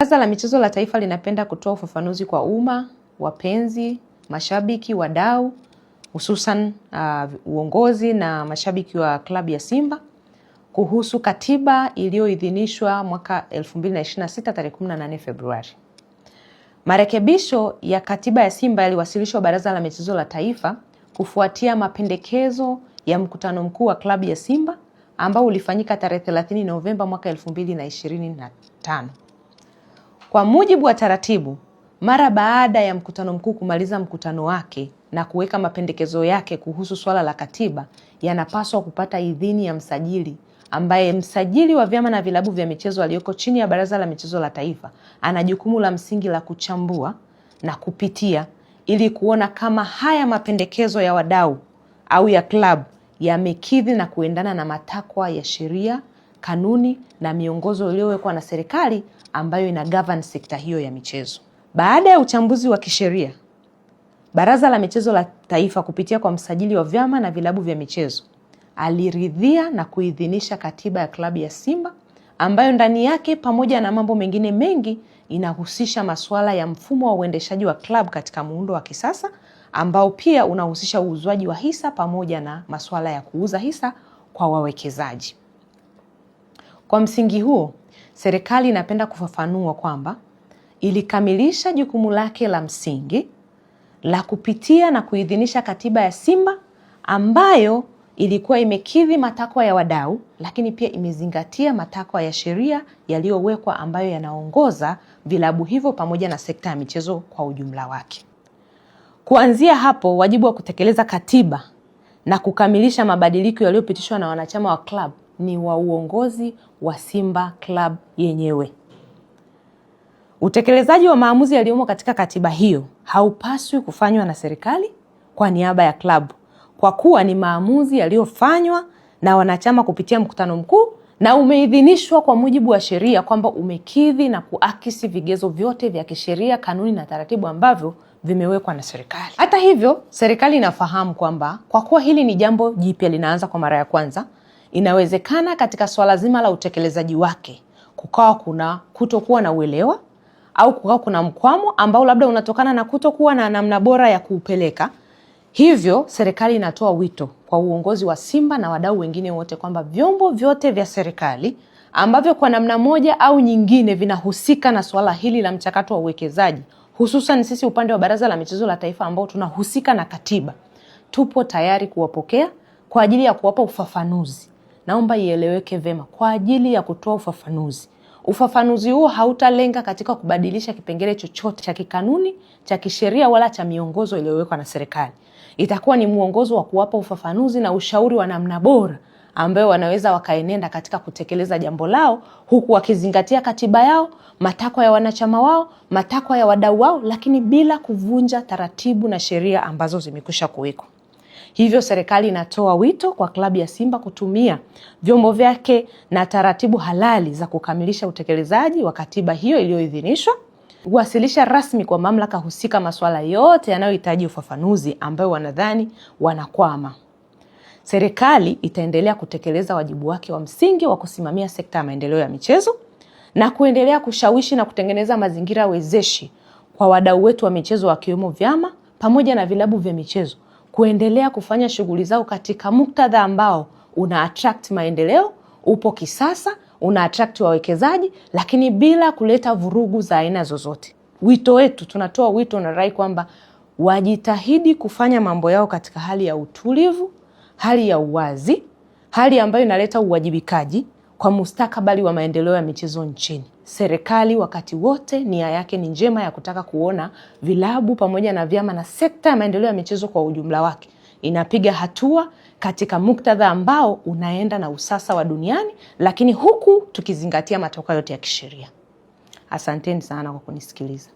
Baraza la Michezo la Taifa linapenda kutoa ufafanuzi kwa umma, wapenzi, mashabiki, wadau, hususan uongozi na mashabiki wa klabu ya Simba kuhusu katiba iliyoidhinishwa mwaka 2026 tarehe 18 Februari. Marekebisho ya katiba ya Simba yaliwasilishwa Baraza la Michezo la Taifa kufuatia mapendekezo ya mkutano mkuu wa klabu ya Simba ambao ulifanyika tarehe 30 Novemba mwaka 2025. Kwa mujibu wa taratibu, mara baada ya mkutano mkuu kumaliza mkutano wake na kuweka mapendekezo yake kuhusu swala la katiba, yanapaswa kupata idhini ya msajili, ambaye msajili wa vyama na vilabu vya michezo aliyoko chini ya Baraza la Michezo la Taifa ana jukumu la msingi la kuchambua na kupitia ili kuona kama haya mapendekezo ya wadau au ya klabu yamekidhi na kuendana na matakwa ya sheria, kanuni na miongozo iliyowekwa na serikali ambayo ina govern sekta hiyo ya michezo. Baada ya uchambuzi wa kisheria, Baraza la Michezo la Taifa kupitia kwa msajili wa vyama na vilabu vya michezo aliridhia na kuidhinisha katiba ya klabu ya Simba ambayo ndani yake pamoja na mambo mengine mengi inahusisha masuala ya mfumo wa uendeshaji wa klabu katika muundo wa kisasa ambao pia unahusisha uuzwaji wa hisa pamoja na masuala ya kuuza hisa kwa wawekezaji. Kwa msingi huo, serikali inapenda kufafanua kwamba ilikamilisha jukumu lake la msingi la kupitia na kuidhinisha katiba ya Simba ambayo ilikuwa imekidhi matakwa ya wadau, lakini pia imezingatia matakwa ya sheria yaliyowekwa ambayo yanaongoza vilabu hivyo pamoja na sekta ya michezo kwa ujumla wake. Kuanzia hapo, wajibu wa kutekeleza katiba na kukamilisha mabadiliko yaliyopitishwa na wanachama wa klabu ni wa uongozi wa Simba Club yenyewe. Utekelezaji wa maamuzi yaliyomo katika katiba hiyo haupaswi kufanywa na serikali kwa niaba ya klabu, kwa kuwa ni maamuzi yaliyofanywa na wanachama kupitia mkutano mkuu na umeidhinishwa kwa mujibu wa sheria kwamba umekidhi na kuakisi vigezo vyote vya kisheria, kanuni na taratibu ambavyo vimewekwa na serikali. Hata hivyo, serikali inafahamu kwamba kwa kuwa hili ni jambo jipya linaanza kwa mara ya kwanza, inawezekana katika swala zima la utekelezaji wake kukawa kuna kutokuwa na uelewa au kukawa kuna mkwamo ambao labda unatokana na kutokuwa na namna bora ya kuupeleka. Hivyo serikali inatoa wito kwa uongozi wa Simba na wadau wengine wote kwamba vyombo vyote vya serikali ambavyo kwa namna moja au nyingine vinahusika na swala hili la mchakato wa uwekezaji, hususan sisi upande wa Baraza la Michezo la Taifa ambao tunahusika na katiba, tupo tayari kuwapokea kwa ajili ya kuwapa ufafanuzi. Naomba ieleweke vema, kwa ajili ya kutoa ufafanuzi. Ufafanuzi huo hautalenga katika kubadilisha kipengele chochote cha kikanuni, cha kisheria wala cha miongozo iliyowekwa na serikali. Itakuwa ni muongozo wa kuwapa ufafanuzi na ushauri wa namna bora ambayo wanaweza wakaenenda katika kutekeleza jambo lao huku wakizingatia katiba yao, matakwa ya wanachama wao, matakwa ya wadau wao, lakini bila kuvunja taratibu na sheria ambazo zimekwisha kuwekwa. Hivyo serikali inatoa wito kwa klabu ya Simba kutumia vyombo vyake na taratibu halali za kukamilisha utekelezaji wa katiba hiyo iliyoidhinishwa, kuwasilisha rasmi kwa mamlaka husika masuala yote yanayohitaji ufafanuzi ambayo wanadhani wanakwama. Serikali itaendelea kutekeleza wajibu wake wa msingi wa kusimamia sekta ya maendeleo ya michezo na kuendelea kushawishi na kutengeneza mazingira wezeshi kwa wadau wetu wa michezo wakiwemo vyama pamoja na vilabu vya michezo kuendelea kufanya shughuli zao katika muktadha ambao una attract maendeleo, upo kisasa, una attract wawekezaji, lakini bila kuleta vurugu za aina zozote. Wito wetu, tunatoa wito na rai kwamba wajitahidi kufanya mambo yao katika hali ya utulivu, hali ya uwazi, hali ambayo inaleta uwajibikaji kwa mustakabali wa maendeleo ya michezo nchini. Serikali wakati wote nia yake ni njema ya kutaka kuona vilabu pamoja na vyama na sekta ya maendeleo ya michezo kwa ujumla wake inapiga hatua katika muktadha ambao unaenda na usasa wa duniani, lakini huku tukizingatia matokeo yote ya kisheria. Asanteni sana kwa kunisikiliza.